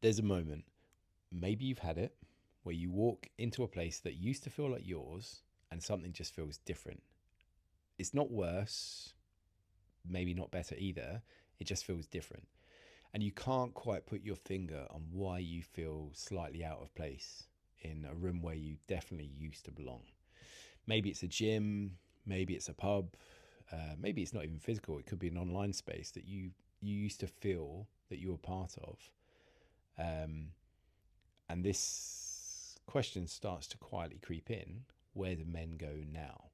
There's a moment, maybe you've had it, where you walk into a place that used to feel like yours and something just feels different. It's not worse, maybe not better either. It just feels different. And you can't quite put your finger on why you feel slightly out of place in a room where you definitely used to belong. Maybe it's a gym, maybe it's a pub, maybe it's not even physical. It could be an online space that you used to feel that you were part of. Um, and this question starts to quietly creep in: where do men go now?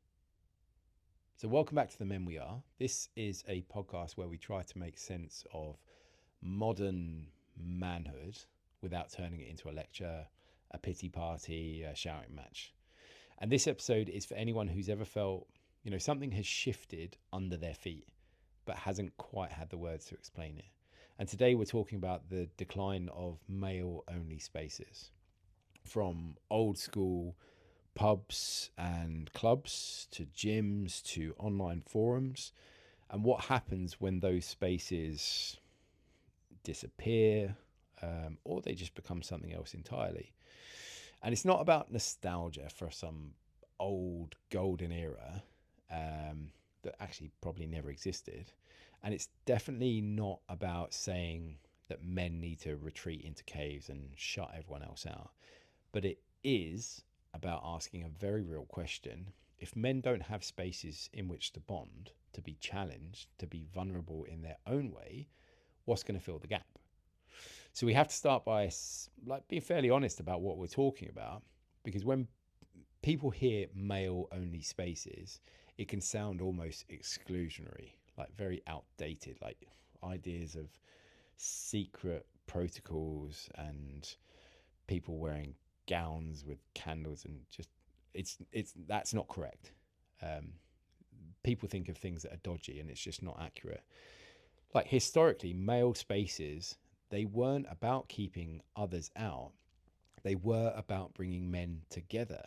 So, welcome back to The Men We Are. This is a podcast where we try to make sense of modern manhood without turning it into a lecture, a pity party, a shouting match. And this episode is for anyone who's ever felt, something has shifted under their feet, but hasn't quite had the words to explain it. And today we're talking about the decline of male only spaces, from old school pubs and clubs to gyms to online forums, and what happens when those spaces disappear, or they just become something else entirely. And it's not about nostalgia for some old golden era that actually probably never existed. And it's definitely not about saying that men need to retreat into caves and shut everyone else out. But it is about asking a very real question. If men don't have spaces in which to bond, to be challenged, to be vulnerable in their own way, what's going to fill the gap? So we have to start by being fairly honest about what we're talking about, because when people hear male only spaces, it can sound almost exclusionary, like very outdated, like ideas of secret protocols and people wearing gowns with candles, and just it's that's not correct. Um, People think of things that are dodgy, and it's just not accurate. Like historically, male spaces, they weren't about keeping others out. They were about bringing men together.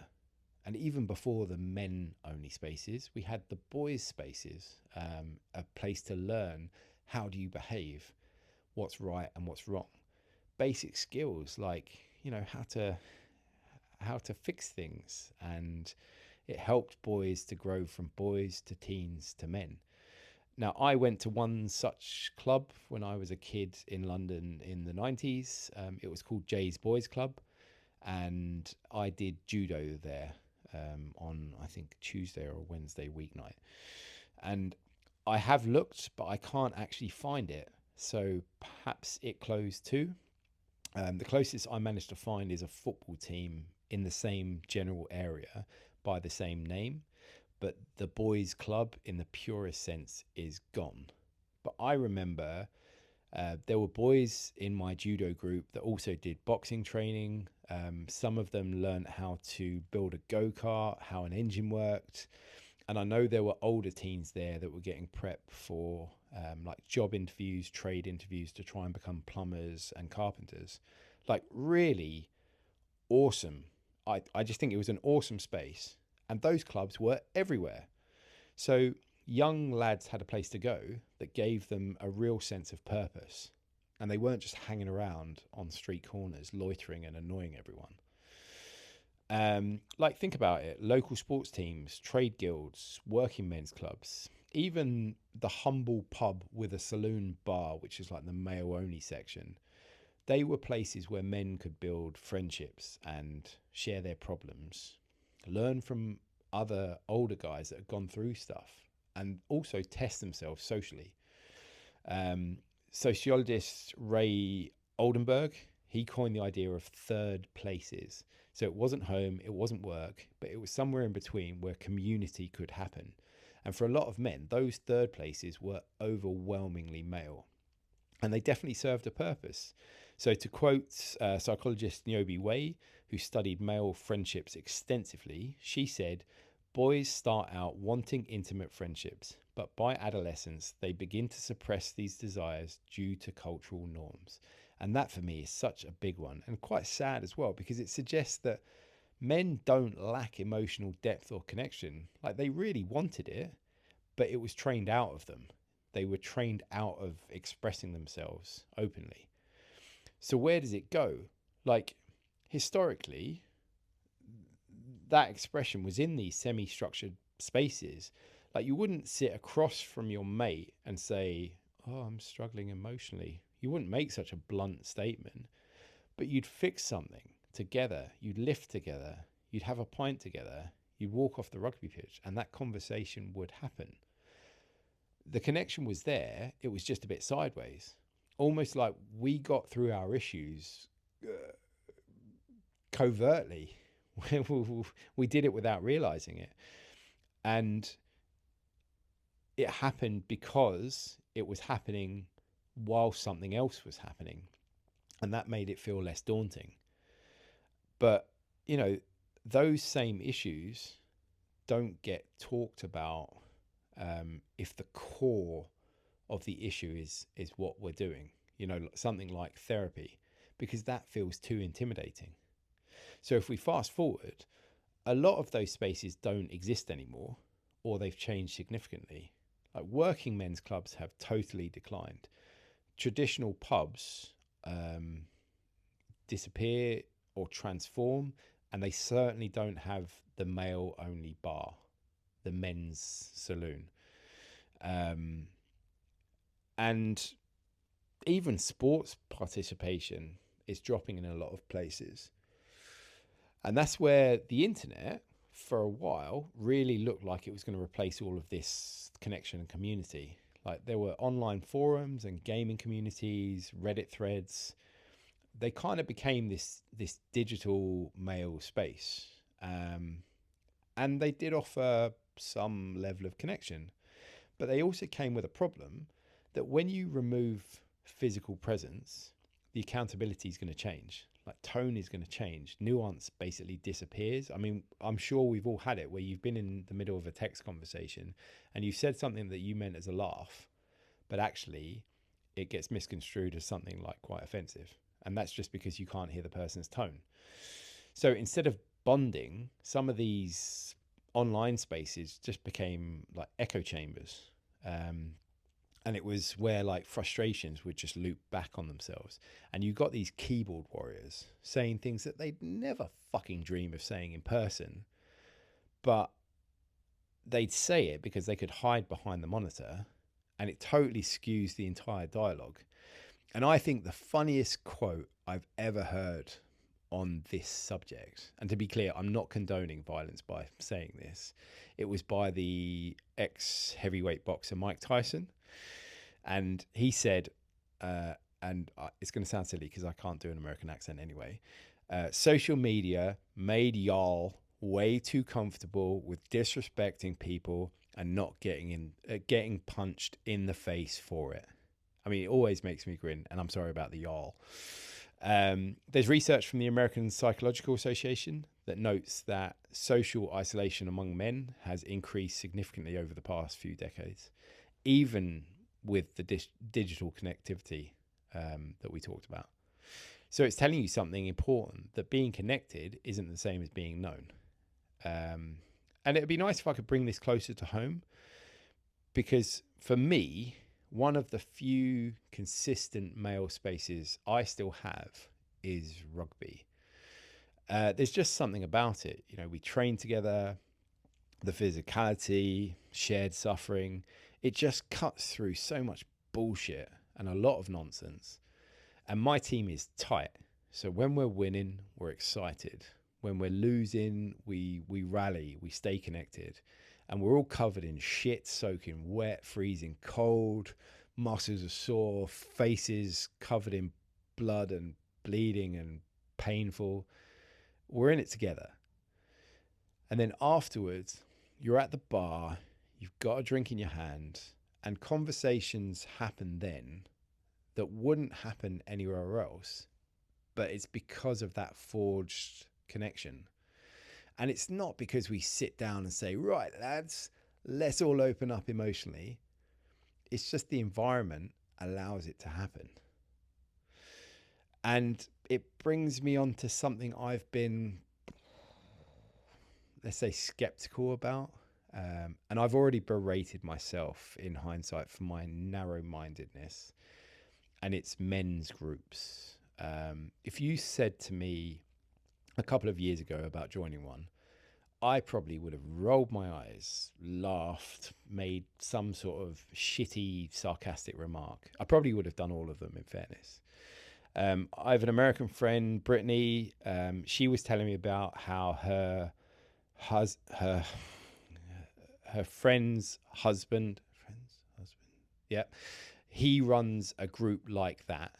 And even before the men only spaces, we had the boys spaces, a place to learn how do you behave, what's right and what's wrong. Basic skills like, how to fix things, and it helped boys to grow from boys to teens to men. Now, I went to one such club when I was a kid in London in the 90s. It was called Jay's Boys Club, and I did judo there on, I think, Tuesday or Wednesday weeknight. And I have looked, but I can't actually find it. So perhaps it closed too. The closest I managed to find is a football team in the same general area by the same name, but the boys' club in the purest sense is gone. But I remember there were boys in my judo group that also did boxing training. Some of them learned how to build a go-kart, how an engine worked. And I know there were older teens there that were getting prep for like job interviews, trade interviews to try and become plumbers and carpenters. Like really awesome. I just think it was an awesome space. And those clubs were everywhere. So young lads had a place to go that gave them a real sense of purpose. And they weren't just hanging around on street corners, loitering and annoying everyone. Like, think about it: local sports teams, trade guilds, working men's clubs, even the humble pub with a saloon bar, which is like the male only section. They were places where men could build friendships and share their problems, learn from other older guys that have gone through stuff, and also test themselves socially. Um, Sociologist Ray Oldenburg, he coined the idea of third places. So it wasn't home, it wasn't work, but it was somewhere in between where community could happen. And for a lot of men, those third places were overwhelmingly male. And they definitely served a purpose. So, to quote psychologist Niobe Way, who studied male friendships extensively, she said, "Boys start out wanting intimate friendships, but by adolescence, they begin to suppress these desires due to cultural norms." And that for me is such a big one, and quite sad as well, because it suggests that men don't lack emotional depth or connection. Like, they really wanted it, but it was trained out of them. They were trained out of expressing themselves openly. So where does it go? Like, historically, that expression was in these semi-structured spaces. Like, you wouldn't sit across from your mate and say, "Oh, I'm struggling emotionally." You wouldn't make such a blunt statement, but you'd fix something together. You'd lift together. You'd have a pint together. You'd walk off the rugby pitch, and that conversation would happen. The connection was there. It was just a bit sideways, almost like we got through our issues covertly. We did it without realizing it. And it happened because it was happening while something else was happening. And that made it feel less daunting. But, you know, those same issues don't get talked about if the core of the issue is what we're doing, you know, something like therapy, because that feels too intimidating. So if we fast forward, a lot of those spaces don't exist anymore, or they've changed significantly. Like, working men's clubs have totally declined. Traditional pubs disappear or transform, and they certainly don't have the male only bar, the men's saloon. And even sports participation is dropping in a lot of places. And that's where the internet, for a while, really looked like it was going to replace all of this connection and community. Like, there were online forums and gaming communities, Reddit threads. They kind of became this digital male space. And they did offer some level of connection. But they also came with a problem that when you remove physical presence, the accountability is going to change. Like, tone is going to change. Nuance basically disappears. I mean, I'm sure we've all had it where you've been in the middle of a text conversation and you said something that you meant as a laugh, but actually it gets misconstrued as something like quite offensive. And that's just because you can't hear the person's tone. So instead of bonding, some of these online spaces just became like echo chambers. And it was where like frustrations would just loop back on themselves. And you got these keyboard warriors saying things that they'd never fucking dream of saying in person, but they'd say it because they could hide behind the monitor, and it totally skews the entire dialogue. And I think the funniest quote I've ever heard on this subject, and to be clear, I'm not condoning violence by saying this, it was by the ex-heavyweight boxer Mike Tyson. And he said, and it's going to sound silly because I can't do an American accent anyway, social media made y'all way too comfortable with disrespecting people and not getting punched in the face for it. I mean, it always makes me grin, and I'm sorry about the y'all. There's research from the American Psychological Association that notes that social isolation among men has increased significantly over the past few decades, even with the digital connectivity that we talked about. So it's telling you something important, that being connected isn't the same as being known. And it would be nice if I could bring this closer to home, because for me, one of the few consistent male spaces I still have is rugby. There's just something about it. You know, we train together, the physicality, shared suffering, it just cuts through so much bullshit and a lot of nonsense. And my team is tight. So when we're winning, we're excited. When we're losing, we rally, we stay connected. And we're all covered in shit, soaking wet, freezing cold, muscles are sore, faces covered in blood and bleeding and painful. We're in it together. And then afterwards, you're at the bar, you've got a drink in your hand, and conversations happen then that wouldn't happen anywhere else. But it's because of that forged connection. And it's not because we sit down and say, right, lads, let's all open up emotionally. It's just the environment allows it to happen. And it brings me on to something I've been, let's say, skeptical about. And I've already berated myself in hindsight for my narrow-mindedness. And it's men's groups. If you said to me a couple of years ago about joining one, I probably would have rolled my eyes, laughed, made some sort of shitty, sarcastic remark. I probably would have done all of them, in fairness. I have an American friend, Brittany. She was telling me about how her friend's husband, yeah, he runs a group like that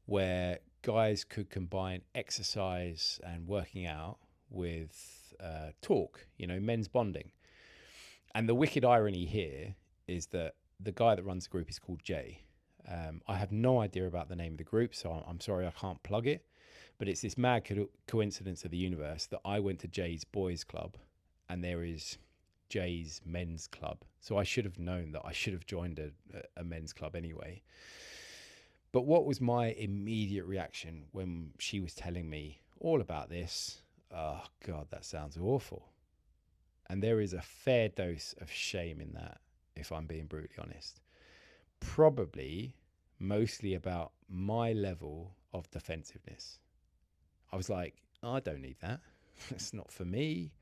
where guys could combine exercise and working out with talk, men's bonding. And the wicked irony here is that the guy that runs the group is called Jay. I have no idea about the name of the group, so I'm sorry I can't plug it. But it's this mad coincidence of the universe that I went to Jay's boys club and there is Jay's men's club. So I should have known that I should have joined a men's club anyway. But what was my immediate reaction when she was telling me all about this? Oh, God, that sounds awful. And there is a fair dose of shame in that, if I'm being brutally honest. Probably mostly about my level of defensiveness. I was like, I don't need that. It's not for me.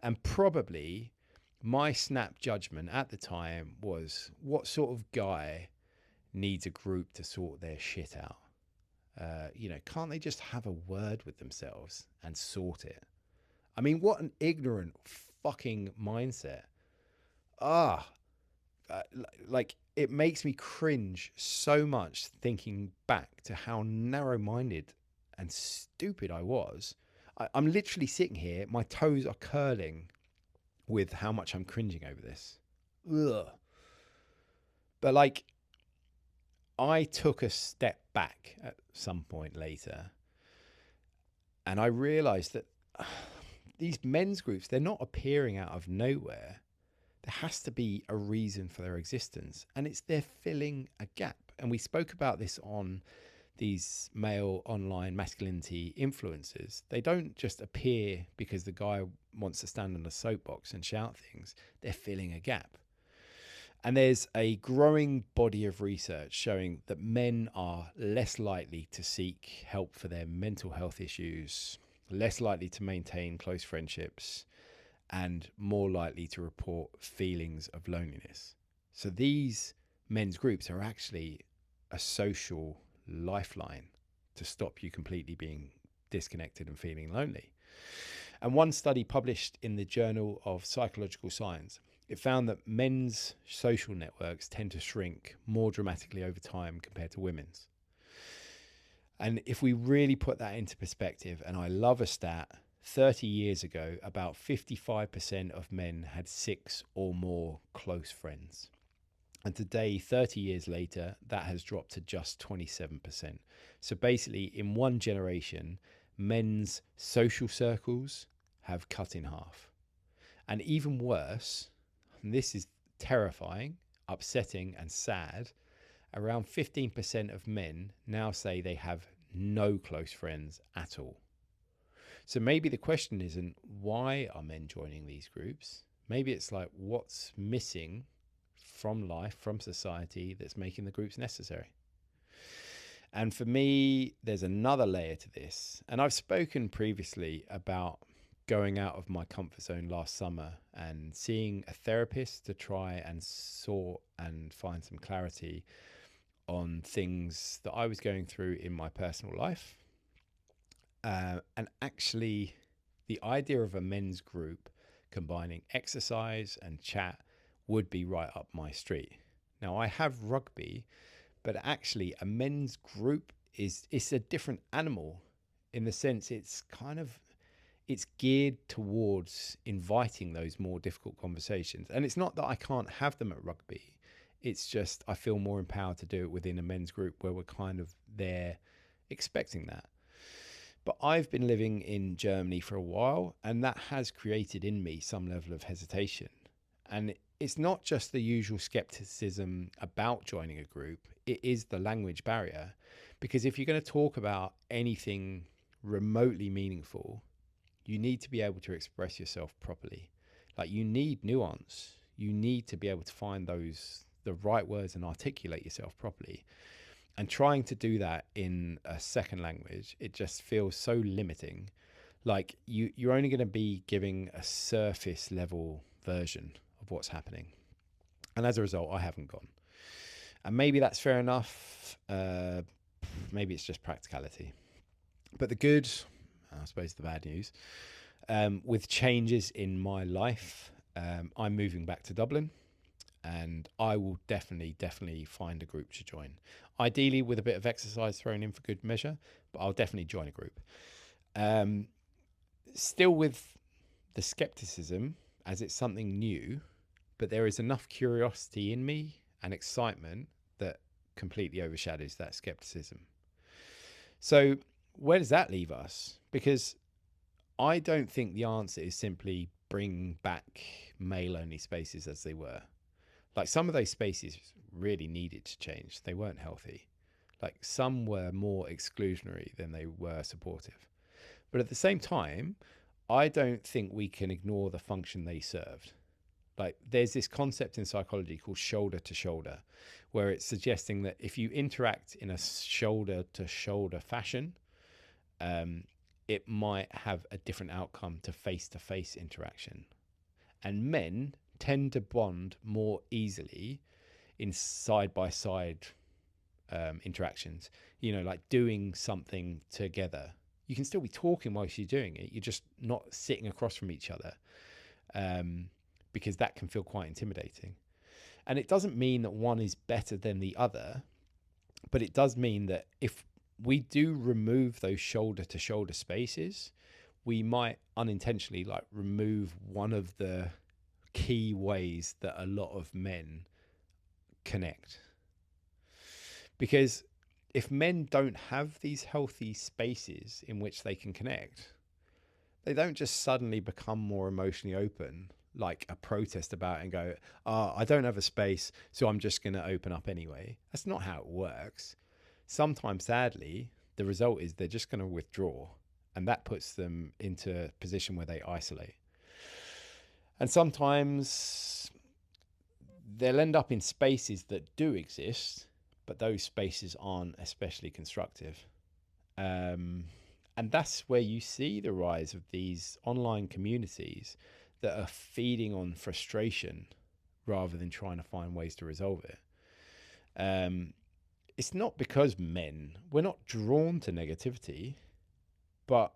And probably my snap judgment at the time was, what sort of guy needs a group to sort their shit out? Can't they just have a word with themselves and sort it? I mean, what an ignorant fucking mindset. Like it makes me cringe so much thinking back to how narrow-minded and stupid I was. I'm literally sitting here, my toes are curling with how much I'm cringing over this. Ugh. But like, I took a step back at some point later and I realized that these men's groups, they're not appearing out of nowhere. There has to be a reason for their existence, and it's they're filling a gap. And we spoke about this on these male online masculinity influencers. They don't just appear because the guy wants to stand on a soapbox and shout things. They're filling a gap. And there's a growing body of research showing that men are less likely to seek help for their mental health issues, less likely to maintain close friendships, and more likely to report feelings of loneliness. So these men's groups are actually a social lifeline to stop you completely being disconnected and feeling lonely. And one study published in the Journal of Psychological Science, it found that men's social networks tend to shrink more dramatically over time compared to women's. And if we really put that into perspective, and I love a stat, 30 years ago, about 55% of men had 6 or more close friends. And today, 30 years later, that has dropped to just 27%. So basically, in one generation, men's social circles have cut in half. And even worse, and this is terrifying, upsetting, and sad, around 15% of men now say they have no close friends at all. So maybe the question isn't why are men joining these groups? Maybe it's like what's missing from life, from society, that's making the groups necessary. And for me, there's another layer to this. And I've spoken previously about going out of my comfort zone last summer and seeing a therapist to try and sort and find some clarity on things that I was going through in my personal life. And actually, the idea of a men's group combining exercise and chat would be right up my street. Now, I have rugby, but actually a men's group it's a different animal in the sense it's geared towards inviting those more difficult conversations. And it's not that I can't have them at rugby. It's just I feel more empowered to do it within a men's group where we're kind of there expecting that. But I've been living in Germany for a while, and that has created in me some level of hesitation. And it's not just the usual skepticism about joining a group, it is the language barrier. Because if you're going to talk about anything remotely meaningful, you need to be able to express yourself properly. Like you need nuance. You need to be able to find the right words and articulate yourself properly. And trying to do that in a second language, it just feels so limiting. Like you're only going to be giving a surface level version of what's happening. And as a result, I haven't gone. And maybe that's fair enough. Maybe it's just practicality. But the good, I suppose the bad news, with changes in my life, I'm moving back to Dublin, and I will definitely find a group to join. Ideally with a bit of exercise thrown in for good measure, but I'll definitely join a group. Still with the skepticism, as it's something new, but there is enough curiosity in me and excitement that completely overshadows that skepticism. So where does that leave us? Because I don't think the answer is simply bring back male only spaces as they were. Like some of those spaces really needed to change. They weren't healthy. Like some were more exclusionary than they were supportive. But at the same time, I don't think we can ignore the function they served. Like there's this concept in psychology called shoulder to shoulder, where it's suggesting that if you interact in a shoulder to shoulder fashion, it might have a different outcome to face interaction. And men tend to bond more easily in side by side interactions, like doing something together. You can still be talking whilst you're doing it. You're just not sitting across from each other, because that can feel quite intimidating. And it doesn't mean that one is better than the other, but it does mean that if we do remove those shoulder to shoulder spaces, we might unintentionally remove one of the key ways that a lot of men connect. Because if men don't have these healthy spaces in which they can connect, they don't just suddenly become more emotionally open, like a protest about it and go, I don't have a space, so I'm just going to open up anyway. That's not how it works. Sometimes, sadly, the result is they're just going to withdraw, and that puts them into a position where they isolate. And sometimes they'll end up in spaces that do exist, but those spaces aren't especially constructive. And that's where you see the rise of these online communities that are feeding on frustration rather than trying to find ways to resolve it. It's not because we're not drawn to negativity, but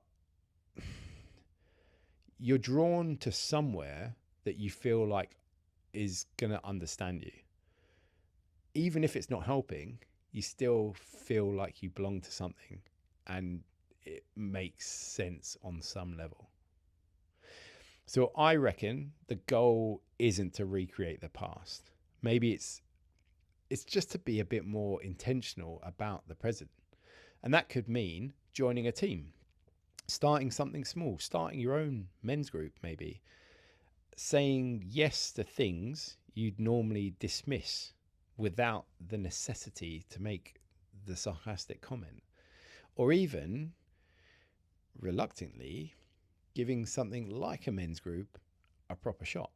you're drawn to somewhere that you feel like is going to understand you. Even if it's not helping, you still feel like you belong to something and it makes sense on some level. So I reckon the goal isn't to recreate the past. Maybe it's just to be a bit more intentional about the present. And that could mean joining a team, starting something small, starting your own men's group, maybe saying yes to things you'd normally dismiss without the necessity to make the sarcastic comment, or even reluctantly giving something like a men's group a proper shot.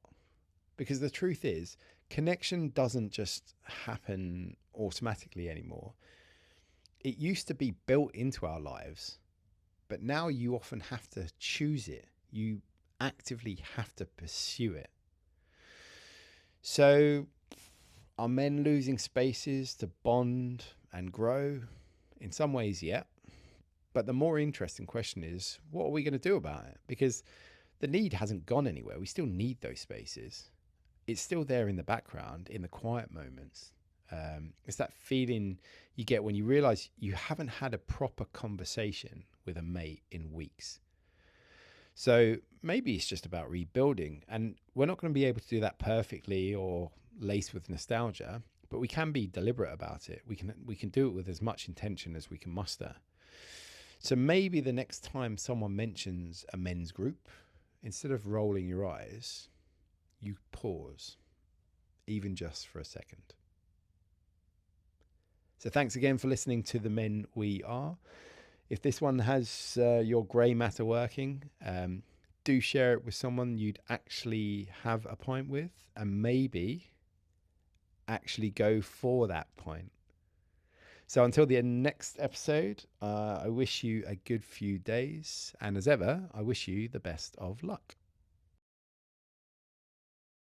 Because the truth is, connection doesn't just happen automatically anymore. It used to be built into our lives, but now you often have to choose it. You actively have to pursue it. So are men losing spaces to bond and grow? In some ways, yeah. But the more interesting question is, what are we going to do about it? Because the need hasn't gone anywhere. We still need those spaces. It's still there in the background, in the quiet moments. It's that feeling you get when you realize you haven't had a proper conversation with a mate in weeks. So maybe it's just about rebuilding. And we're not going to be able to do that perfectly or laced with nostalgia, but we can be deliberate about it. We can do it with as much intention as we can muster. So maybe the next time someone mentions a men's group, instead of rolling your eyes, you pause, even just for a second. So thanks again for listening to The Men We Are. If this one has your grey matter working, do share it with someone you'd actually have a pint with, and maybe actually go for that pint. So until the next episode, I wish you a good few days. And as ever, I wish you the best of luck.